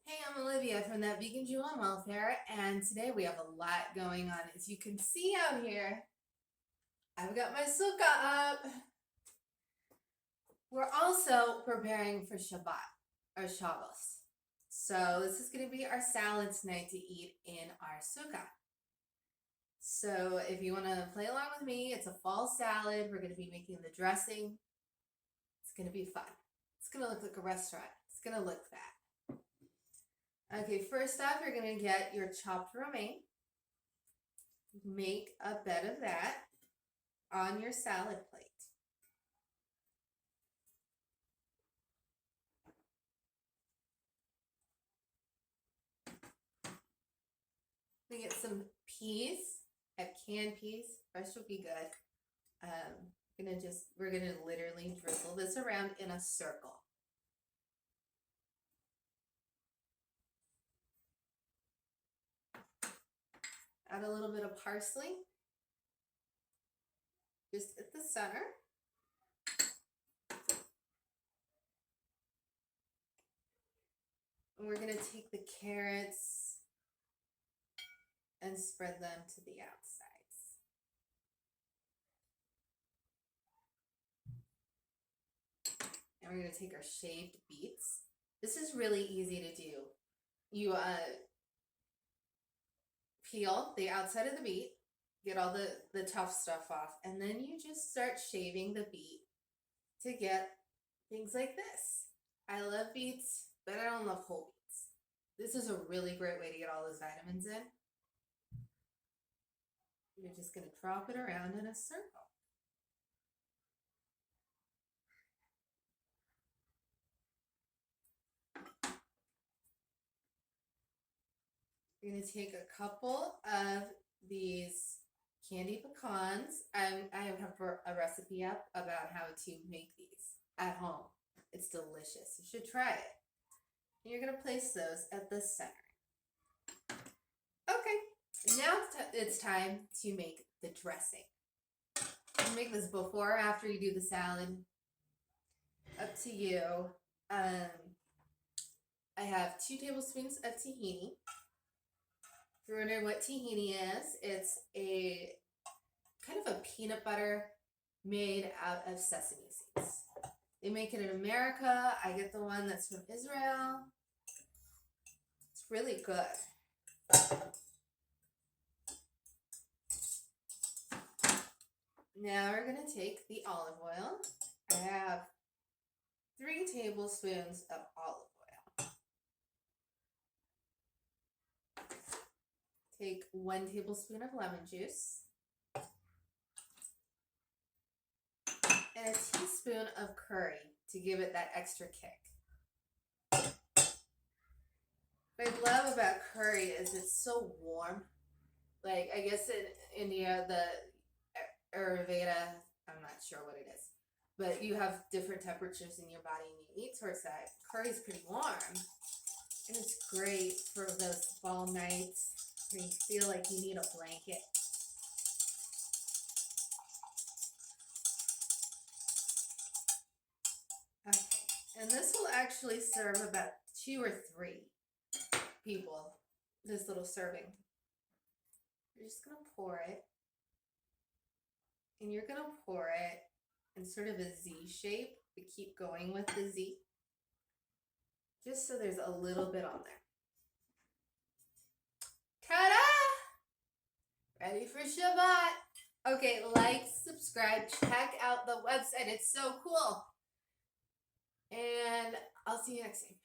Hey, I'm Olivia from that Vegan Jew on Welfare, and today we have a lot going on. As you can see out here, I've got my sukkah up. We're also preparing for Shabbat, or Shabbos. So this is going to be our salad tonight to eat in our sukkah. So if you want to play along with me, it's a fall salad. We're going to be making the dressing. It's going to be fun. It's going to look like a restaurant. It's going to look that. Okay, first off, you're going to get your chopped romaine. Make a bed of that on your salad plate. We get some peas. I have canned peas. Fresh would be good. We're gonna literally drizzle this around in a circle. Add a little bit of parsley, just at the center. And we're gonna take the carrots and spread them to the outsides. And we're gonna take our shaved beets. This is really easy to do. You peel the outside of the beet, get all the tough stuff off, and then you just start shaving the beet to get things like this. I love beets, but I don't love whole beets. This is a really great way to get all those vitamins in. You're just going to drop it around in a circle. You're going to take a couple of these candied pecans. I have a recipe up about how to make these at home. It's delicious. You should try it. And you're going to place those at the center. Okay, now it's time to make the dressing. You can make this before or after you do the salad. Up to you. I have 2 tablespoons of tahini. If you're wondering what tahini is, it's a kind of a peanut butter made out of sesame seeds. They make it in America. I get the one that's from Israel. It's really good. Now we're going to take the olive oil. I have 3 tablespoons of olive oil. Take 1 tablespoon of lemon juice. And a teaspoon of curry to give it that extra kick. What I love about curry is it's so warm. Like, I guess in India, the Ayurveda, I'm not sure what it is, but you have different temperatures in your body and you eat towards that. Curry's pretty warm, and it's great for those fall nights where you feel like you need a blanket. Okay, and this will actually serve about 2 or 3 people, this little serving. You're just going to pour it. And you're going to pour it in sort of a Z shape, but keep going with the Z. Just so there's a little bit on there. Ta-da! Ready for Shabbat. Okay, like, subscribe, check out the website. It's so cool. And I'll see you next time.